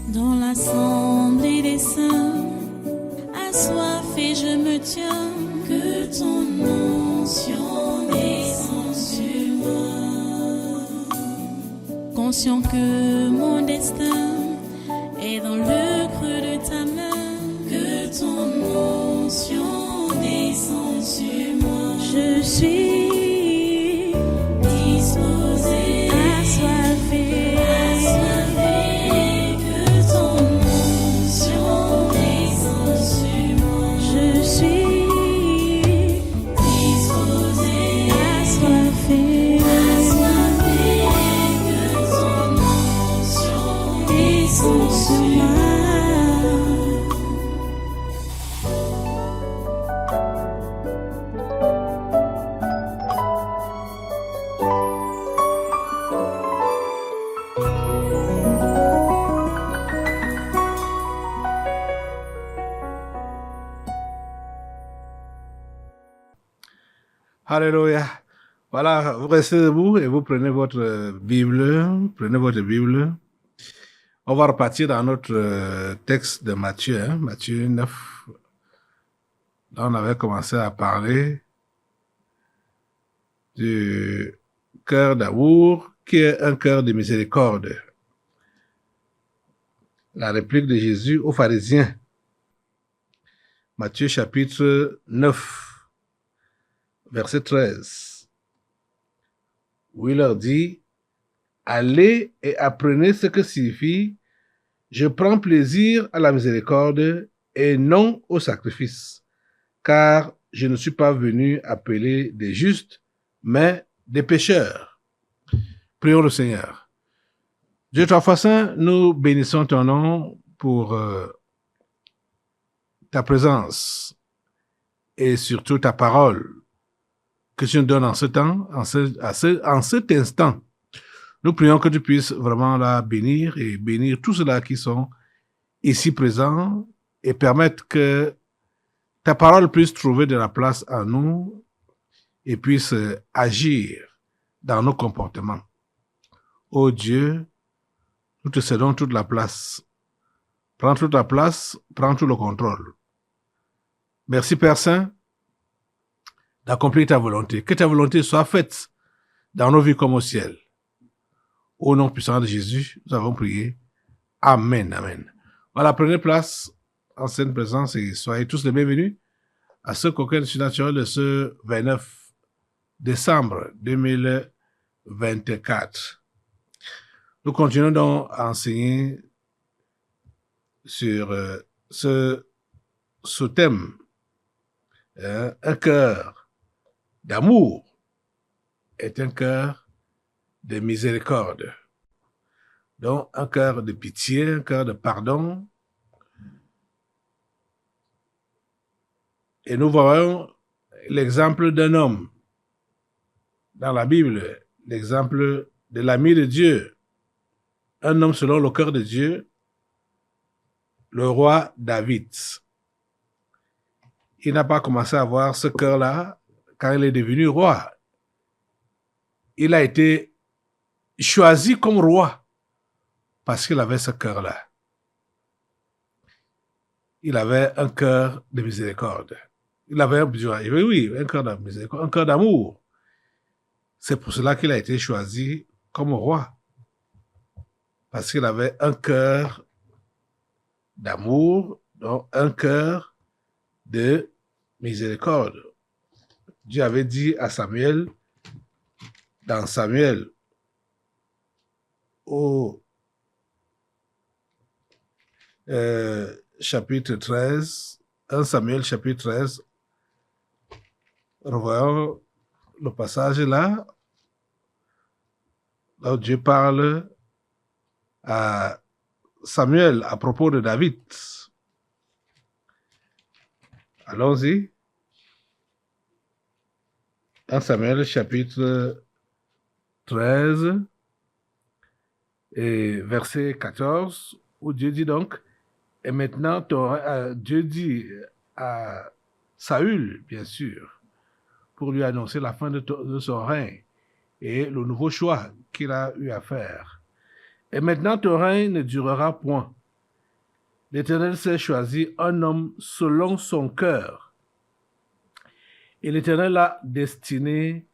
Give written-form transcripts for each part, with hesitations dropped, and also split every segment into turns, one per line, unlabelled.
Dans l'assemblée des saints, assoiffé je me tiens, que ton onction descende sur moi. Conscient que mon destin est dans le creux de ta main, que ton onction descende sur moi. Je suis disposé, assoiffé, que ton onction descende sur moi. Je suis disposé, assoiffé, que ton onction descende sur moi.
Alléluia. Voilà, vous restez debout et vous prenez votre Bible. Prenez votre Bible. On va repartir dans notre texte de Matthieu, Matthieu 9. Là, on avait commencé à parler du cœur d'amour qui est un cœur de miséricorde. La réplique de Jésus aux pharisiens. Matthieu chapitre 9. Verset 13, où il leur dit, « Allez et apprenez ce que signifie « Je prends plaisir à la miséricorde et non au sacrifice, car je ne suis pas venu appeler des justes, mais des pécheurs. » Prions le Seigneur. Dieu trois saint, nous bénissons ton nom pour ta présence et surtout ta parole que tu nous donnes en ce temps, en cet instant. Nous prions que tu puisses vraiment la bénir et bénir tous ceux-là qui sont ici présents et permettre que ta parole puisse trouver de la place en nous et puisse agir dans nos comportements. Ô Dieu, nous te cédons toute la place. Prends toute la place, prends tout le contrôle. Merci Père Saint d'accomplir ta volonté. Que ta volonté soit faite dans nos vies comme au ciel. Au nom puissant de Jésus, nous avons prié. Amen, amen. Voilà, prenez place en sainte présence et soyez tous les bienvenus à ce coquin surnaturel de ce 29 décembre 2024. Nous continuons donc à enseigner sur ce thème, un cœur d'amour est un cœur de miséricorde. Donc, un cœur de pitié, un cœur de pardon. Et nous voyons l'exemple d'un homme dans la Bible, l'exemple de l'ami de Dieu, un homme selon le cœur de Dieu, le roi David. Il n'a pas commencé à avoir ce cœur-là quand il est devenu roi. Il a été choisi comme roi parce qu'il avait ce cœur-là. Il avait un cœur de miséricorde. Il avait un cœur de miséricorde, un cœur d'amour. C'est pour cela qu'il a été choisi comme roi. Parce qu'il avait un cœur d'amour, donc un cœur de miséricorde. Dieu avait dit à Samuel, dans Samuel, au chapitre 13, 1 Samuel chapitre 13, revoyons le passage là où Dieu parle à Samuel à propos de David. Allons-y. 1 Samuel chapitre 13 et verset 14, où Dieu dit donc, et maintenant Dieu dit à Saül, bien sûr, pour lui annoncer la fin de son règne et le nouveau choix qu'il a eu à faire. Et maintenant ton règne ne durera point. L'Éternel s'est choisi un homme selon son cœur. Et l'Éternel l'a destiné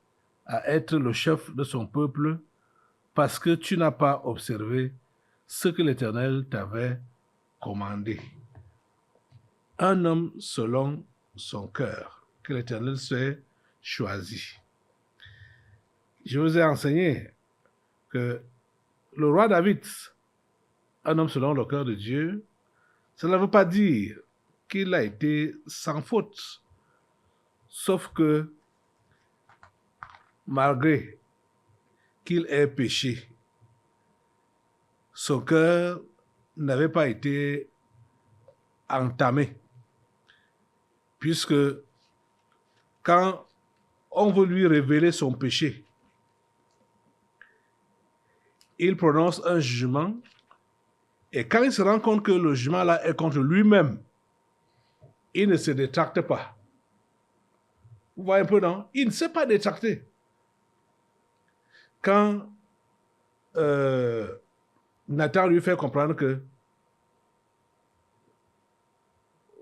à être le chef de son peuple parce que tu n'as pas observé ce que l'Éternel t'avait commandé. Un homme selon son cœur, que l'Éternel s'est choisi. Je vous ai enseigné que le roi David, un homme selon le cœur de Dieu, cela ne veut pas dire qu'il a été sans faute, sauf que malgré qu'il ait péché, son cœur n'avait pas été entamé, puisque quand on veut lui révéler son péché, il prononce un jugement, et quand il se rend compte que le jugement là est contre lui-même, il ne se détracte pas. Vous voyez un peu, non? Il ne s'est pas détracté. Quand Nathan lui fait comprendre que,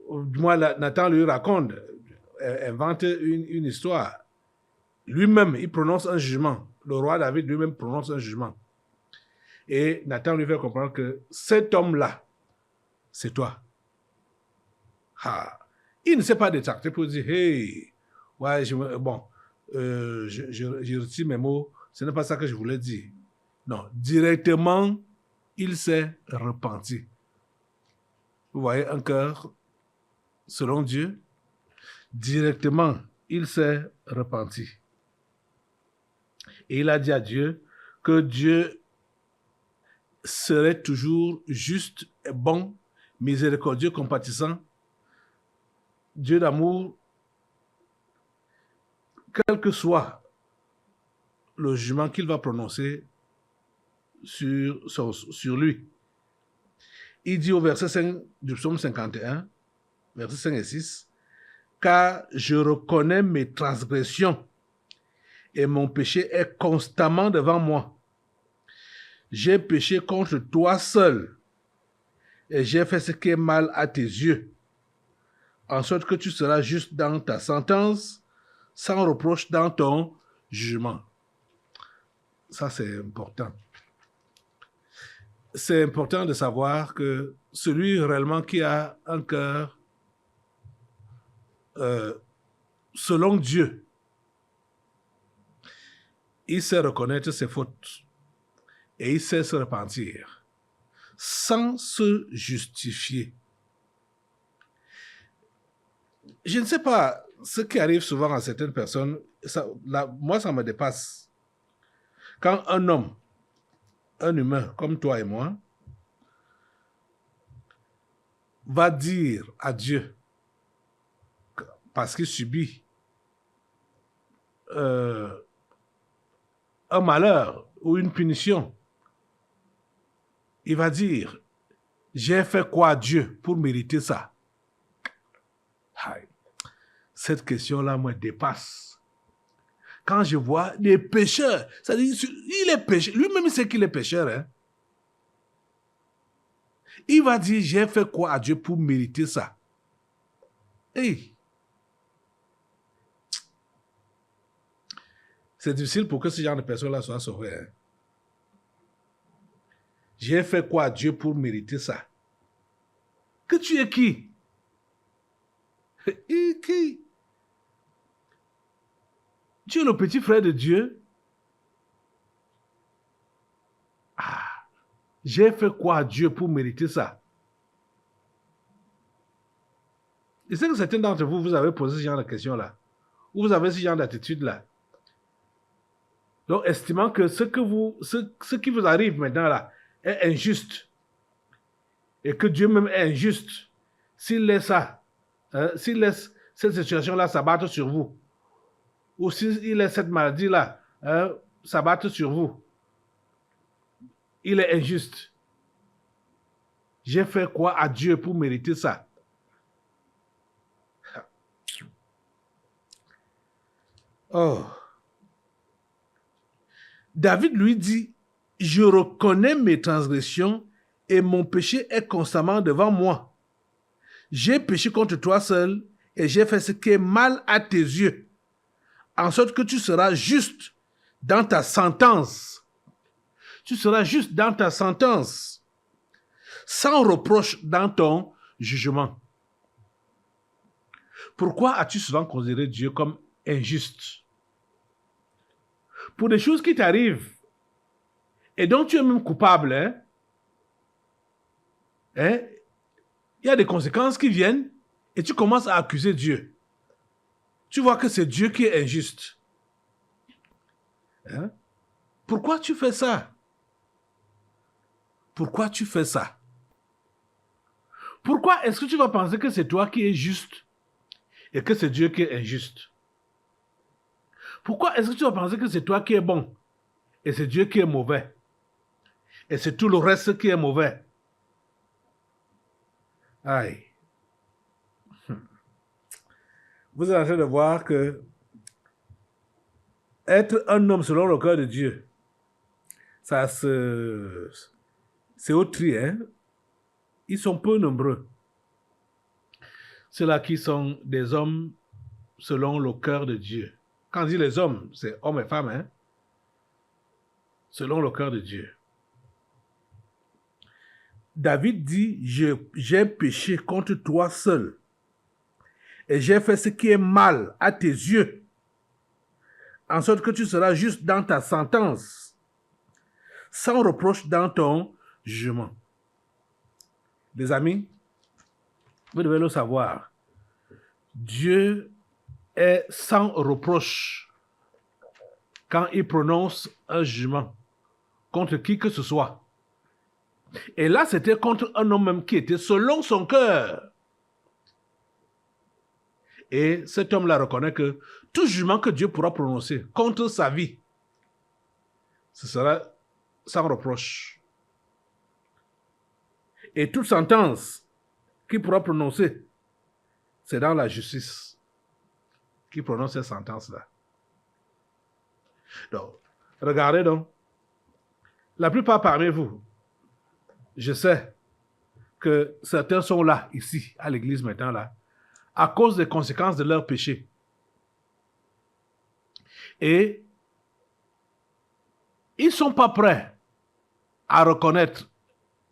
du moins Nathan lui raconte, invente une histoire, lui-même il prononce un jugement. Le roi David lui-même prononce un jugement. Et Nathan lui fait comprendre que cet homme-là, c'est toi. Ah. Il ne s'est pas détracté pour dire, hey, ouais, je retire mes mots, ce n'est pas ça que je voulais dire. Non, directement, il s'est repenti. Vous voyez, un cœur selon Dieu, directement, il s'est repenti. Et il a dit à Dieu que Dieu serait toujours juste et bon, miséricordieux, compatissant, Dieu d'amour, quel que soit le jugement qu'il va prononcer sur lui. Il dit au verset 5 du psaume 51, versets 5 et 6, « Car je reconnais mes transgressions et mon péché est constamment devant moi. J'ai péché contre toi seul et j'ai fait ce qui est mal à tes yeux, en sorte que tu seras juste dans ta sentence, sans reproche dans ton jugement. » Ça, c'est important. C'est important de savoir que celui réellement qui a un cœur selon Dieu, il sait reconnaître ses fautes et il sait se repentir sans se justifier. Je ne sais pas ce qui arrive souvent à certaines personnes, moi ça me dépasse. Quand un homme, un humain comme toi et moi, va dire à Dieu, parce qu'il subit un malheur ou une punition, il va dire, j'ai fait quoi à Dieu pour mériter ça? Cette question-là me dépasse. Quand je vois des pécheurs, c'est-à-dire, il est pécheur, lui-même il sait qu'il est pécheur, hein? Il va dire, j'ai fait quoi à Dieu pour mériter ça? Hey. C'est difficile pour que ce genre de personnes-là soient sauvées. Hein? J'ai fait quoi à Dieu pour mériter ça? Que tu es qui? Qui? Tu es le petit frère de Dieu? Ah, j'ai fait quoi à Dieu pour mériter ça? Je sais que certains d'entre vous, vous avez posé ce genre de questions-là. Ou vous avez ce genre d'attitude-là. Donc, estimant que ce qui vous arrive maintenant là est injuste. Et que Dieu même est injuste. S'il laisse ça, s'il laisse cette situation-là s'abattre sur vous. Ou s'il laisse cette maladie-là s'abattre sur vous. Il est injuste. J'ai fait quoi à Dieu pour mériter ça? Oh. David lui dit, je reconnais mes transgressions et mon péché est constamment devant moi. j'ai péché contre toi seul et j'ai fait ce qui est mal à tes yeux, en sorte que tu seras juste dans ta sentence. Tu seras juste dans ta sentence, sans reproche dans ton jugement. Pourquoi as-tu souvent considéré Dieu comme injuste? Pour des choses qui t'arrivent et dont tu es même coupable, il y a des conséquences qui viennent et tu commences à accuser Dieu. Tu vois que c'est Dieu qui est injuste. Pourquoi tu fais ça? Pourquoi tu fais ça? Pourquoi est-ce que tu vas penser que c'est toi qui es juste et que c'est Dieu qui est injuste? Pourquoi est-ce que tu vas penser que c'est toi qui es bon et c'est Dieu qui est mauvais? Et c'est tout le reste qui est mauvais. Aïe. Vous êtes en train de voir que être un homme selon le cœur de Dieu, c'est au tri, Ils sont peu nombreux. Ceux-là qui sont des hommes selon le cœur de Dieu. Quand on dit les hommes, c'est hommes et femmes, selon le cœur de Dieu. David dit, j'ai péché contre toi seul et j'ai fait ce qui est mal à tes yeux, en sorte que tu seras juste dans ta sentence, sans reproche dans ton jugement. Les amis, vous devez le savoir, Dieu est sans reproche quand il prononce un jugement contre qui que ce soit. Et là, c'était contre un homme même qui était selon son cœur. Et cet homme-là reconnaît que tout jugement que Dieu pourra prononcer contre sa vie, ce sera sans reproche. Et toute sentence qu'il pourra prononcer, c'est dans la justice qu'il prononce cette sentence-là. Donc, regardez donc, la plupart parmi vous, je sais que certains sont là, ici, à l'église maintenant, là, à cause des conséquences de leur péché. Et ils ne sont pas prêts à reconnaître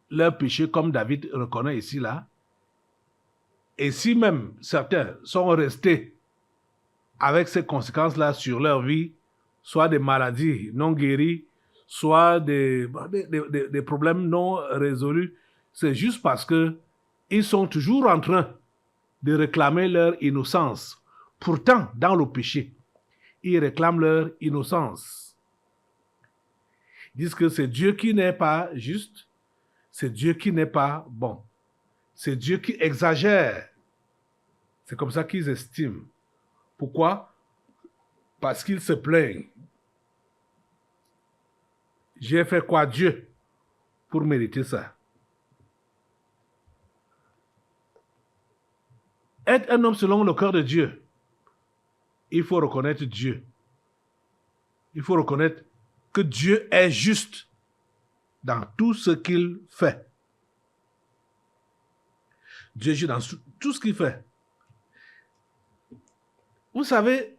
leur péché comme David reconnaît ici, là. Et si même certains sont restés avec ces conséquences-là sur leur vie, soit des maladies non guéries, soit des problèmes non résolus, c'est juste parce que ils sont toujours en train de réclamer leur innocence. Pourtant, dans le péché, ils réclament leur innocence. Ils disent que c'est Dieu qui n'est pas juste, c'est Dieu qui n'est pas bon. C'est Dieu qui exagère. C'est comme ça qu'ils estiment. Pourquoi? Parce qu'ils se plaignent. J'ai fait quoi, Dieu, pour mériter ça? Être un homme selon le cœur de Dieu, il faut reconnaître Dieu. Il faut reconnaître que Dieu est juste dans tout ce qu'il fait. Dieu est juste dans tout ce qu'il fait. Vous savez,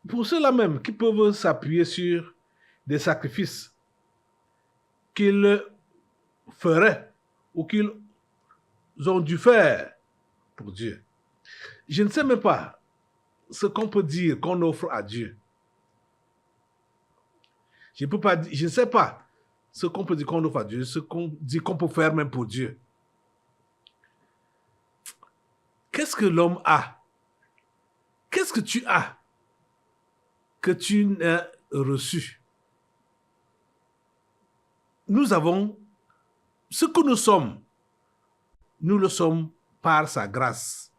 pour ceux-là même qui peuvent s'appuyer sur des sacrifices qu'ils feraient ou qu'ils ont dû faire pour Dieu, je ne sais même pas ce qu'on peut dire qu'on offre à Dieu. Je ne sais pas ce qu'on peut dire qu'on offre à Dieu, ce qu'on dit qu'on peut faire même pour Dieu. Qu'est-ce que l'homme a? Qu'est-ce que tu as que tu n'as reçu? Nous avons ce que nous le sommes par sa grâce.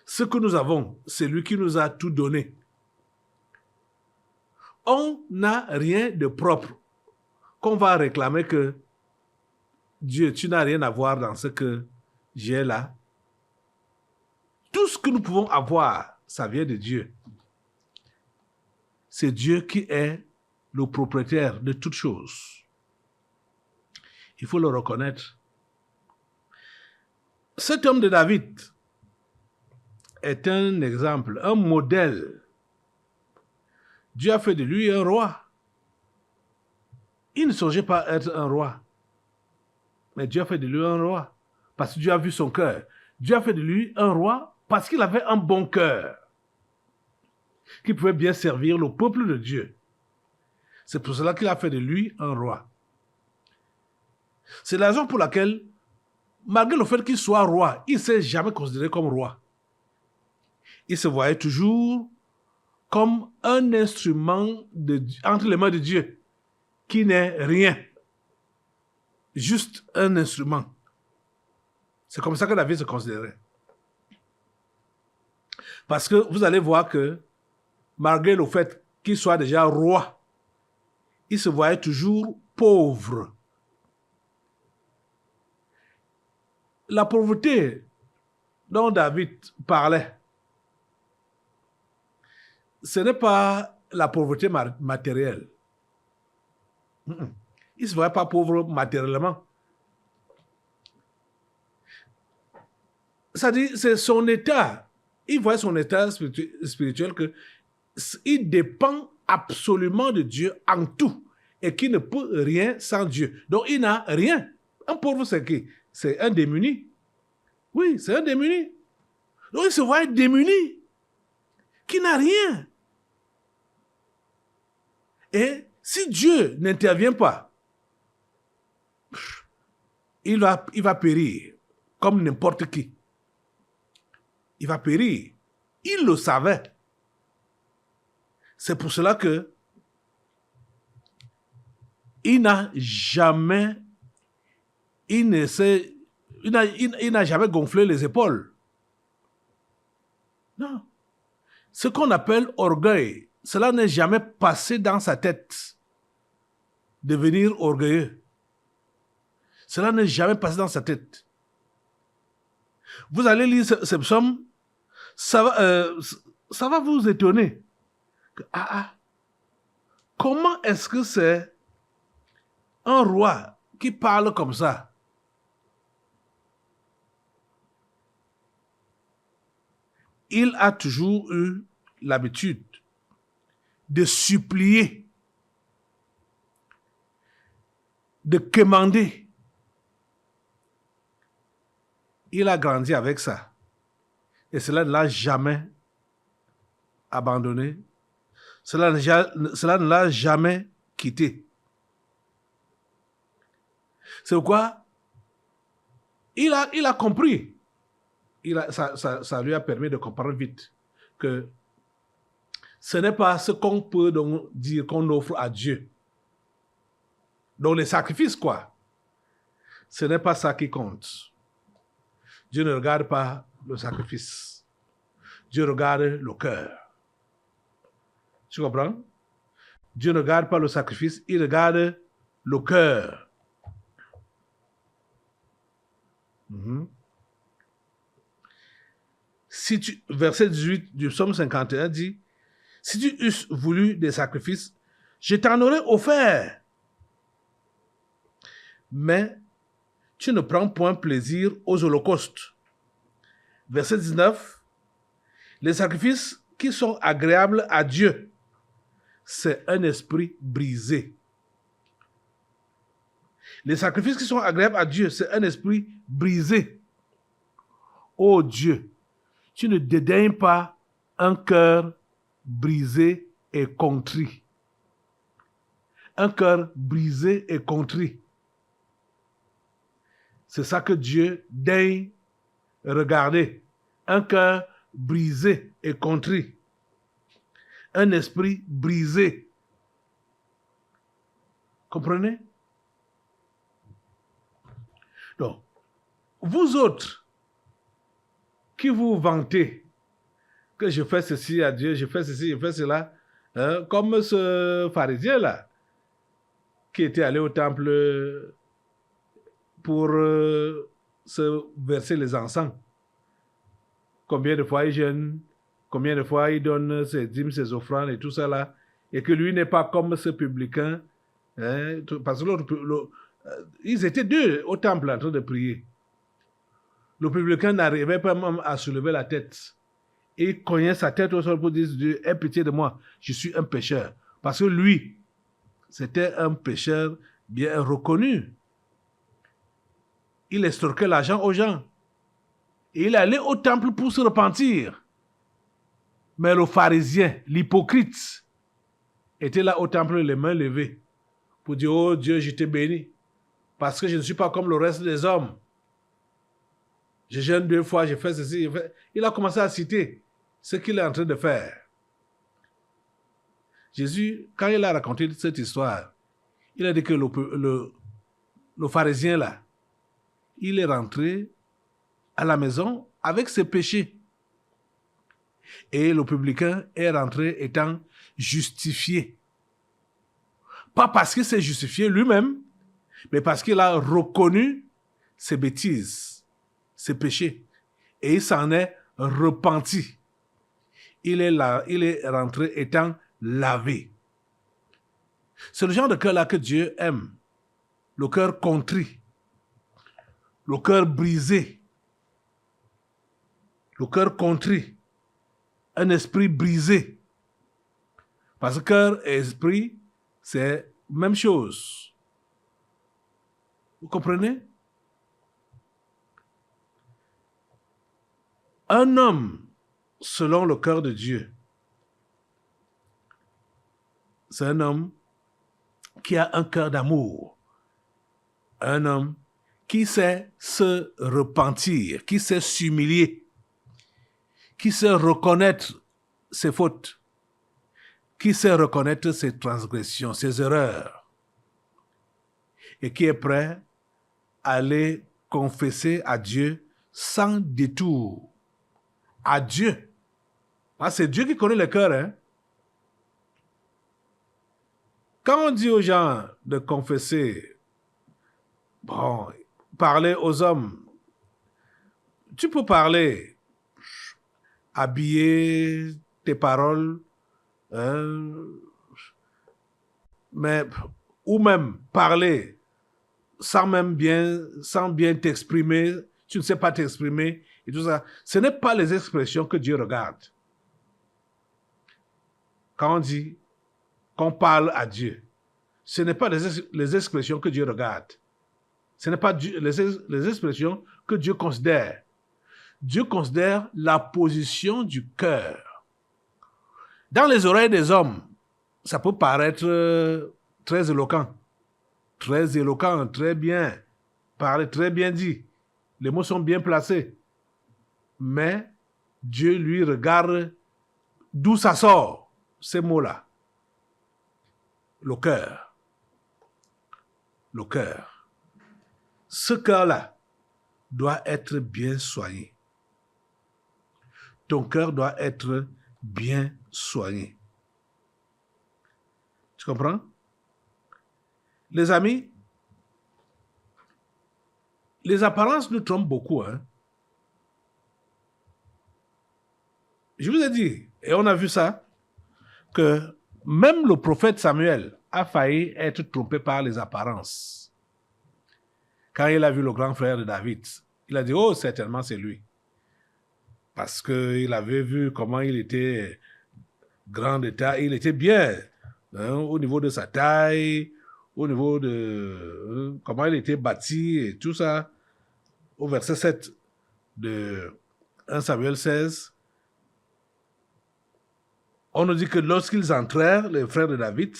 Ce que nous avons, c'est lui qui nous a tout donné. On n'a rien de propre qu'on va réclamer que Dieu, tu n'as rien à voir dans ce que j'ai là. Tout ce que nous pouvons avoir, ça vient de Dieu. C'est Dieu qui est le propriétaire de toutes choses. Il faut le reconnaître. cet homme de David est un exemple, un modèle. Dieu a fait de lui un roi. Il ne songeait pas être un roi. Mais Dieu a fait de lui un roi. Parce que Dieu a vu son cœur. Dieu a fait de lui un roi parce qu'il avait un bon cœur. Qu'il pouvait bien servir le peuple de Dieu. C'est pour cela qu'il a fait de lui un roi. C'est la raison pour laquelle, malgré le fait qu'il soit roi, il ne s'est jamais considéré comme roi. Il se voyait toujours comme un instrument entre les mains de Dieu, qui n'est rien. Juste un instrument. C'est comme ça que David se considérait. Parce que vous allez voir que, malgré le fait qu'il soit déjà roi, il se voyait toujours pauvre. La pauvreté dont David parlait, ce n'est pas la pauvreté matérielle. Il ne se voyait pas pauvre matériellement. C'est-à-dire, c'est son état. Il voit son état spirituel qu'il dépend absolument de Dieu en tout et qu'il ne peut rien sans Dieu. Donc, il n'a rien. Un pauvre, c'est qui? C'est un démuni. Oui, c'est un démuni. Donc, il se voit démuni, qui n'a rien. Et si Dieu n'intervient pas, il va périr comme n'importe qui. Il va périr. Il le savait. C'est pour cela que il n'a jamais gonflé les épaules. Non. Ce qu'on appelle orgueil, cela n'est jamais passé dans sa tête. Devenir orgueilleux. Cela n'est jamais passé dans sa tête. Vous allez lire ce psaume, ça va vous étonner. Comment est-ce que c'est un roi qui parle comme ça? Il a toujours eu l'habitude de supplier, de quémander. Il a grandi avec ça. Et cela ne l'a jamais abandonné. Cela ne l'a jamais quitté. C'est pourquoi il a compris. Ça lui a permis de comprendre vite que ce n'est pas ce qu'on peut donc dire qu'on offre à Dieu. Donc les sacrifices, quoi. Ce n'est pas ça qui compte. Dieu ne regarde pas le sacrifice. Dieu regarde le cœur. Tu comprends? Dieu ne regarde pas le sacrifice, il regarde le cœur. Verset 18 du psaume 51 dit, « Si tu eusses voulu des sacrifices, je t'en aurais offert. Mais tu ne prends point plaisir aux holocaustes. » Verset 19, « Les sacrifices qui sont agréables à Dieu, c'est un esprit brisé. » Les sacrifices qui sont agréables à Dieu, c'est un esprit brisé. Ô Dieu, tu ne dédaignes pas un cœur brisé et contrit. Un cœur brisé et contrit. C'est ça que Dieu daigne regarder. Un cœur brisé et contrit. Un esprit brisé. Comprenez? Donc, vous autres qui vous vantez que je fais ceci à Dieu, je fais ceci, je fais cela, comme ce pharisien-là, qui était allé au temple pour se verser les encens. Combien de fois il jeûne, combien de fois il donne ses dîmes, ses offrandes et tout ça là, et que lui n'est pas comme ce publicain, parce que ils étaient deux au temple en train de prier. Le publicain n'arrivait pas même à soulever la tête. Il cognait sa tête au sol pour dire, Dieu, aie pitié de moi, je suis un pécheur. Parce que lui, c'était un pécheur bien reconnu. Il estorquait l'argent aux gens. Et il allait au temple pour se repentir. Mais le pharisien, l'hypocrite, était là au temple les mains levées pour dire, oh Dieu, je t'ai béni. Parce que je ne suis pas comme le reste des hommes. Je jeûne 2 fois, je fais ceci. Il a commencé à citer ce qu'il est en train de faire. Jésus, quand il a raconté cette histoire, il a dit que le pharisien là, il est rentré à la maison avec ses péchés. Et le publicain est rentré étant justifié. Pas parce qu'il s'est justifié lui-même, mais parce qu'il a reconnu ses bêtises, ses péchés. Et il s'en est repenti. Il est rentré étant lavé. C'est le genre de cœur-là que Dieu aime. Le cœur contrit. Le cœur brisé. Le cœur contrit. Un esprit brisé. Parce que cœur et esprit, c'est la même chose. Vous comprenez? Un homme, selon le cœur de Dieu, c'est un homme qui a un cœur d'amour. Un homme qui sait se repentir, qui sait s'humilier, qui sait reconnaître ses fautes, qui sait reconnaître ses transgressions, ses erreurs, et qui est prêt à aller confesser à Dieu sans détour. À Dieu. Ah, c'est Dieu qui connaît le cœur, hein? Quand on dit aux gens de confesser, bon, parler aux hommes, tu peux parler, habiller tes paroles, hein, mais, ou même parler sans bien t'exprimer, tu ne sais pas t'exprimer, et tout ça. Ce n'est pas les expressions que Dieu regarde. Quand on dit qu'on parle à Dieu, ce n'est pas les expressions que Dieu regarde. Ce n'est pas les expressions que Dieu considère. Dieu considère la position du cœur. Dans les oreilles des hommes, ça peut paraître très éloquent, très bien, parler très bien dit. Les mots sont bien placés. Mais Dieu, lui, regarde d'où ça sort, ces mots-là. Le cœur. Le cœur. Ce cœur-là doit être bien soigné. Ton cœur doit être bien soigné. Tu comprends? Les amis, les apparences nous trompent beaucoup, hein? Je vous ai dit, et on a vu ça, que même le prophète Samuel a failli être trompé par les apparences. Quand il a vu le grand frère de David, il a dit, oh, certainement c'est lui. Parce qu'il avait vu comment il était grand de taille, il était bien, hein, au niveau de sa taille, au niveau de comment il était bâti et tout ça. Au verset 7 de 1 Samuel 16, on nous dit que lorsqu'ils entrèrent, les frères de David,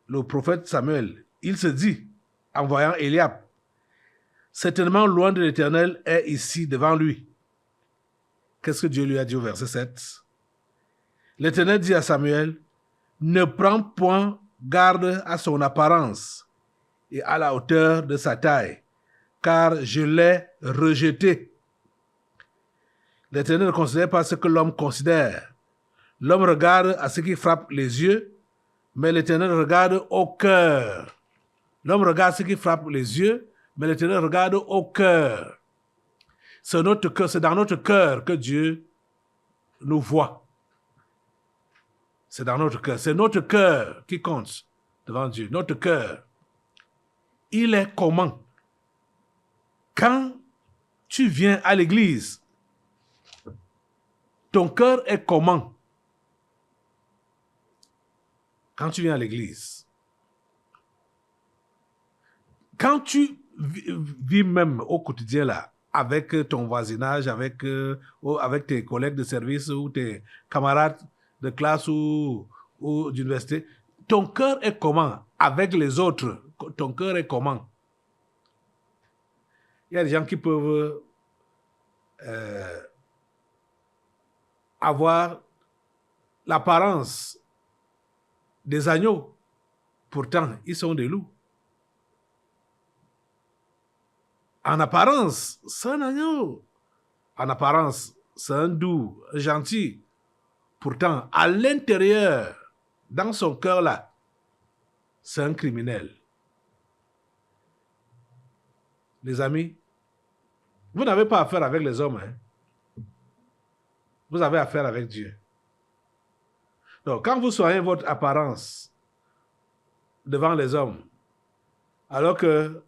le prophète Samuel, il se dit, en voyant Eliab, certainement loin de l'Éternel est ici devant lui. Qu'est-ce que Dieu lui a dit au verset 7? L'Éternel dit à Samuel, ne prends point garde à son apparence et à la hauteur de sa taille, car je l'ai rejeté. L'Éternel ne considère pas ce que l'homme considère. L'homme regarde à ce qui frappe les yeux, mais l'Éternel regarde au cœur. L'homme regarde ce qui frappe les yeux, mais l'Éternel regarde au cœur. C'est dans notre cœur que Dieu nous voit. C'est dans notre cœur. C'est notre cœur qui compte devant Dieu. Notre cœur. Il est comment? Quand tu viens à l'église, ton cœur est comment? Quand tu viens à l'église. Quand tu vis même au quotidien là, avec ton voisinage, avec tes collègues de service ou tes camarades de classe ou d'université, ton cœur est comment? Avec les autres, ton cœur est comment? Il y a des gens qui peuvent avoir l'apparence des agneaux. Pourtant, ils sont des loups. En apparence, c'est un agneau. En apparence, c'est un doux, un gentil. Pourtant, à l'intérieur, dans son cœur là, c'est un criminel. Les amis, vous n'avez pas affaire avec les hommes. Hein? Vous avez affaire avec Dieu. Donc, quand vous soignez votre apparence devant les hommes, alors que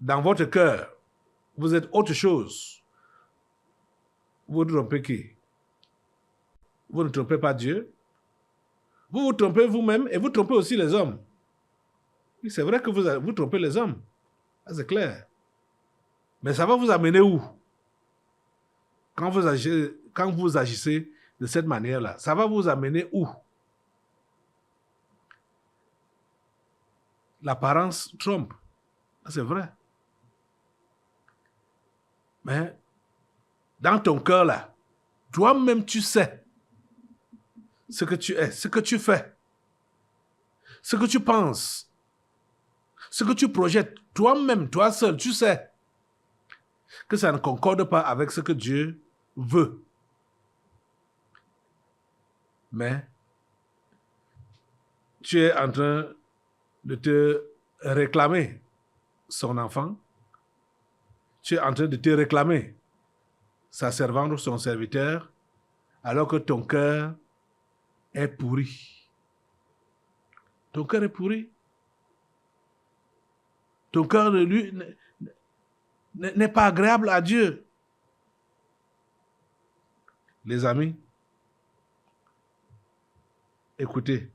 dans votre cœur, vous êtes autre chose, vous trompez qui? Vous ne trompez pas Dieu. Vous vous trompez vous-même et vous trompez aussi les hommes. Oui, c'est vrai que vous trompez les hommes. Ça, c'est clair. Mais ça va vous amener où? Quand vous agissez de cette manière-là, ça va vous amener où? L'apparence trompe. C'est vrai. Mais dans ton cœur là, toi-même tu sais ce que tu es, ce que tu fais, ce que tu penses, ce que tu projettes. Toi-même, toi seul, tu sais que ça ne concorde pas avec ce que Dieu veut. Mais tu es en train de te réclamer son enfant. Tu es en train de te réclamer sa servante ou son serviteur, alors que ton cœur est pourri. Ton cœur est pourri. Ton cœur de lui n'est pas agréable à Dieu. Les amis, écoutez.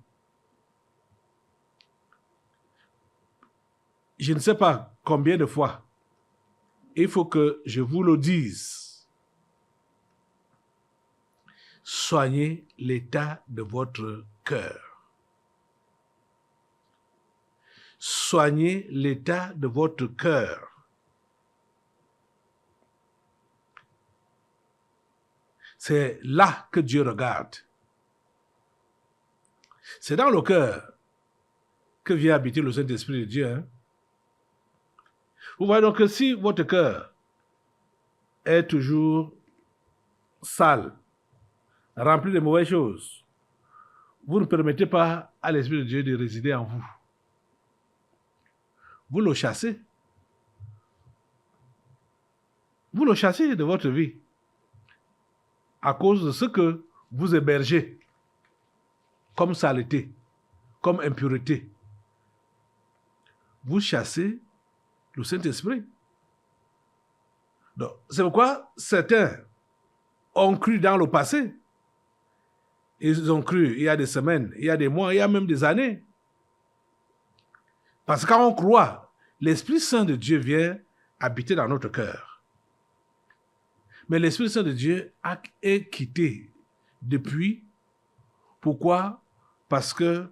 Je ne sais pas combien de fois il faut que je vous le dise. Soignez l'état de votre cœur. Soignez l'état de votre cœur. C'est là que Dieu regarde. C'est dans le cœur que vient habiter le Saint-Esprit de Dieu. Hein? Vous voyez donc que si votre cœur est toujours sale, rempli de mauvaises choses, vous ne permettez pas à l'Esprit de Dieu de résider en vous. Vous le chassez. Vous le chassez de votre vie à cause de ce que vous hébergez comme saleté, comme impureté. Vous chassez le Saint-Esprit. Donc, c'est pourquoi certains ont cru dans le passé. Ils ont cru il y a des semaines, il y a des mois, il y a même des années. Parce que quand on croit, l'Esprit Saint de Dieu vient habiter dans notre cœur. Mais l'Esprit Saint de Dieu est quitté depuis. Pourquoi? Parce que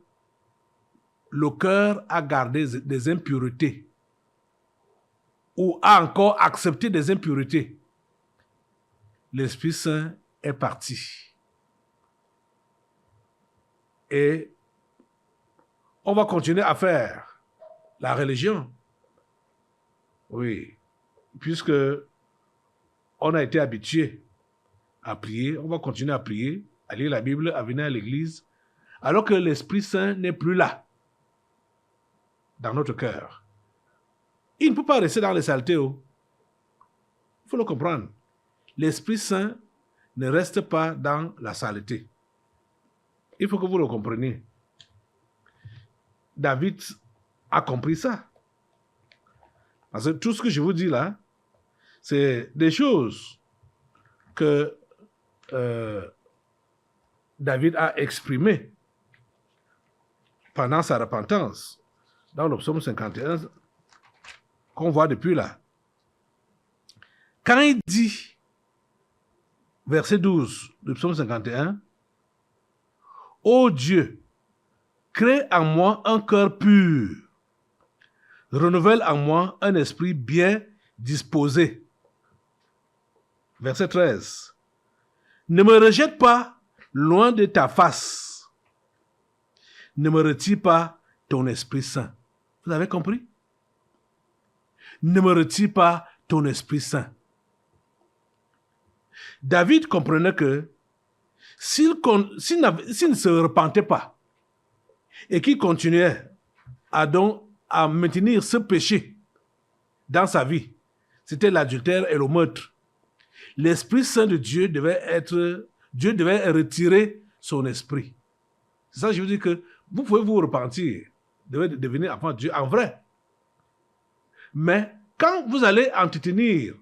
le cœur a gardé des impuretés ou a encore accepté des impuretés. L'Esprit Saint est parti. Et on va continuer à faire la religion. Oui. Puisque on a été habitué à prier, on va continuer à prier, à lire la Bible, à venir à l'église, alors que l'Esprit Saint n'est plus là, dans notre cœur. Il ne peut pas rester dans les saletés. Il faut le comprendre. L'Esprit Saint ne reste pas dans la saleté. Il faut que vous le compreniez. David a compris ça. Parce que tout ce que je vous dis là, C'est des choses que David a exprimées pendant sa repentance dans le psaume 51 qu'on voit depuis là. Quand il dit, verset 12 du psaume 51, « Ô Dieu, crée en moi un cœur pur, renouvelle en moi un esprit bien disposé. » Verset 13, « Ne me rejette pas loin de ta face, ne me retire pas ton Esprit Saint. » Vous avez compris? Ne me retire pas ton Esprit Saint. David comprenait que s'il ne se repentait pas et qu'il continuait à maintenir ce péché dans sa vie, c'était l'adultère et le meurtre, l'Esprit Saint de Dieu Dieu devait retirer son esprit. C'est ça que je vous dis que vous pouvez vous repentir, devez devenir enfant de Dieu en vrai. Mais quand vous allez entretenir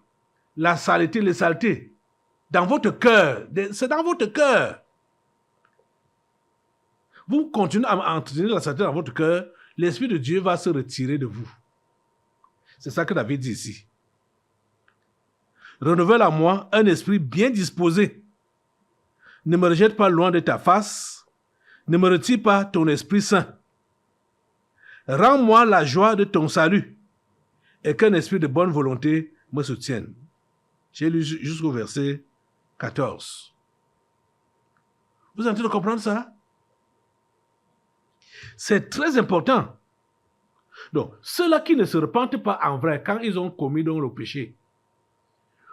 la saleté, les saletés, dans votre cœur, c'est dans votre cœur. Vous continuez à entretenir la saleté dans votre cœur, l'Esprit de Dieu va se retirer de vous. C'est ça que David dit ici. Renouvelle en moi un esprit bien disposé. Ne me rejette pas loin de ta face, ne me retire pas ton Esprit Saint. Rends-moi la joie de ton salut et qu'un esprit de bonne volonté me soutienne. J'ai lu jusqu'au verset 14. Vous êtes en train de comprendre ça? C'est très important. Donc, ceux-là qui ne se repentent pas en vrai quand ils ont commis donc le péché,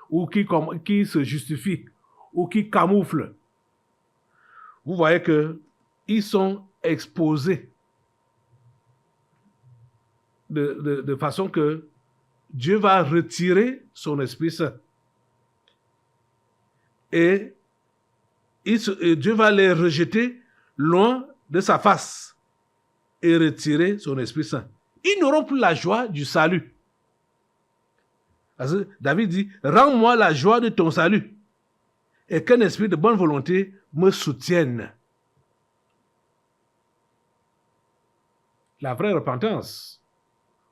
ou qui se justifient, ou qui camouflent, vous voyez qu'ils sont exposés de façon que Dieu va retirer son Esprit Saint. Et Dieu va les rejeter loin de sa face et retirer son Esprit Saint. Ils n'auront plus la joie du salut. Parce que David dit, rends-moi la joie de ton salut et qu'un esprit de bonne volonté me soutienne. La vraie repentance,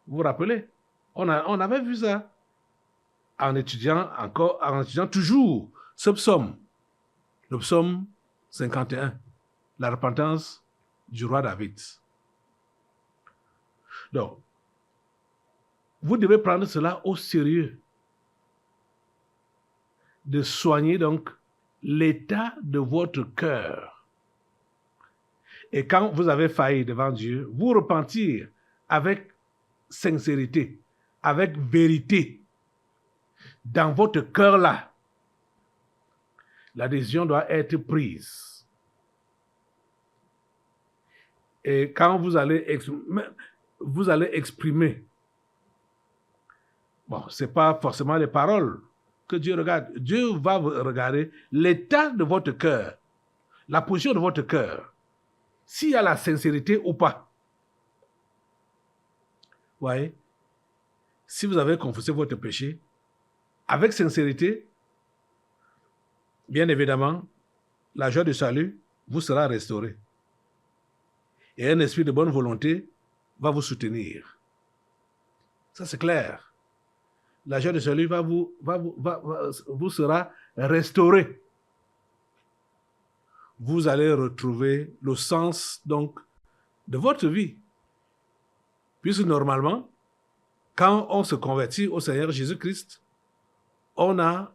vous vous rappelez, on avait vu ça en étudiant toujours ce psaume, le psaume 51, la repentance du roi David. Donc, vous devez prendre cela au sérieux, de soigner donc l'état de votre cœur. Et quand vous avez failli devant Dieu, vous repentir avec sincérité, avec vérité, dans votre cœur là. La décision doit être prise. Et quand vous allez exprimer, bon, ce n'est pas forcément les paroles que Dieu regarde. Dieu va regarder l'état de votre cœur, la position de votre cœur, s'il y a la sincérité ou pas. Vous voyez, si vous avez confessé votre péché, avec sincérité, bien évidemment, la joie du salut vous sera restaurée. Et un esprit de bonne volonté va vous soutenir. Ça, c'est clair. La joie du salut vous sera restaurée. Vous allez retrouver le sens, donc, de votre vie. Puisque normalement, quand on se convertit au Seigneur Jésus-Christ, on a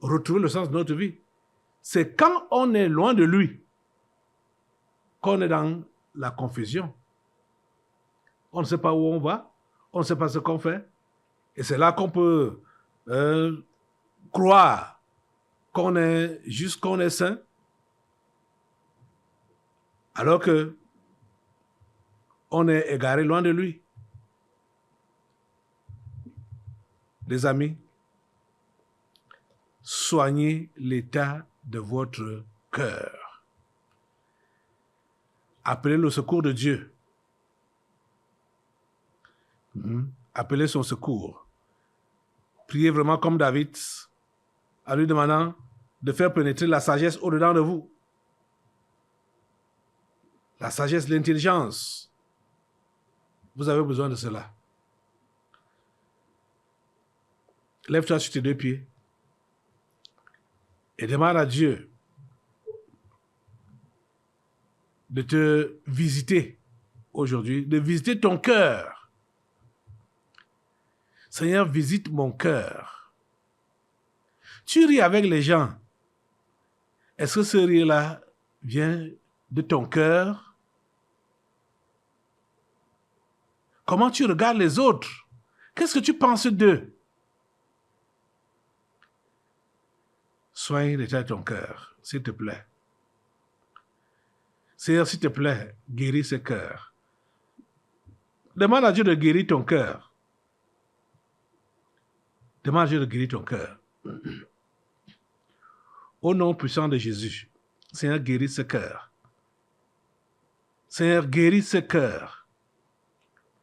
retrouvé le sens de notre vie. C'est quand on est loin de lui qu'on est dans la confusion. On ne sait pas où on va, on ne sait pas ce qu'on fait. Et c'est là qu'on peut croire qu'on est juste, qu'on est saint, alors que on est égaré loin de lui. Les amis, soignez l'état de votre cœur. Appelez le secours de Dieu. Appelez son secours. Priez vraiment comme David, en lui demandant de faire pénétrer la sagesse au-dedans de vous. La sagesse, l'intelligence. Vous avez besoin de cela. Lève-toi sur tes deux pieds et demande à Dieu de te visiter aujourd'hui, de visiter ton cœur. Seigneur, visite mon cœur. Tu ris avec les gens. Est-ce que ce rire-là vient de ton cœur? Comment tu regardes les autres? Qu'est-ce que tu penses d'eux? Soigne l'état de ton cœur, s'il te plaît. Seigneur, s'il te plaît, guéris ce cœur. Demande à Dieu de guérir ton cœur. Demande à Dieu de guérir ton cœur. Au nom puissant de Jésus, Seigneur, guéris ce cœur. Seigneur, guéris ce cœur.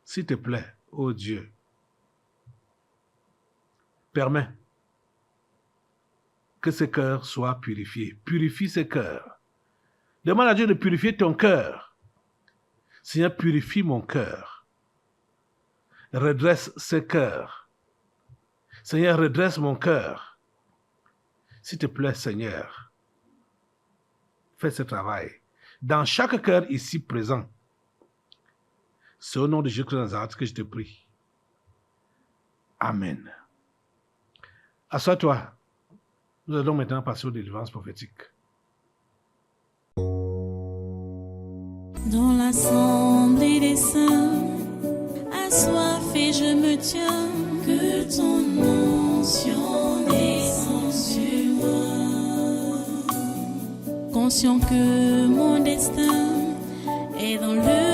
S'il te plaît, ô Dieu, permets que ce cœur soit purifié. Purifie ce cœur. Demande à Dieu de purifier ton cœur. Seigneur, purifie mon cœur. Redresse ce cœur. Seigneur, redresse mon cœur. S'il te plaît, Seigneur, fais ce travail. Dans chaque cœur ici présent, c'est au nom de Jésus de Nazareth que je te prie. Amen. Assois-toi. Nous allons maintenant passer aux délivrances prophétiques.
Dans l'assemblée des saints, assoiffé je me tiens, que ton onction descende sur moi. Conscient que mon destin est dans le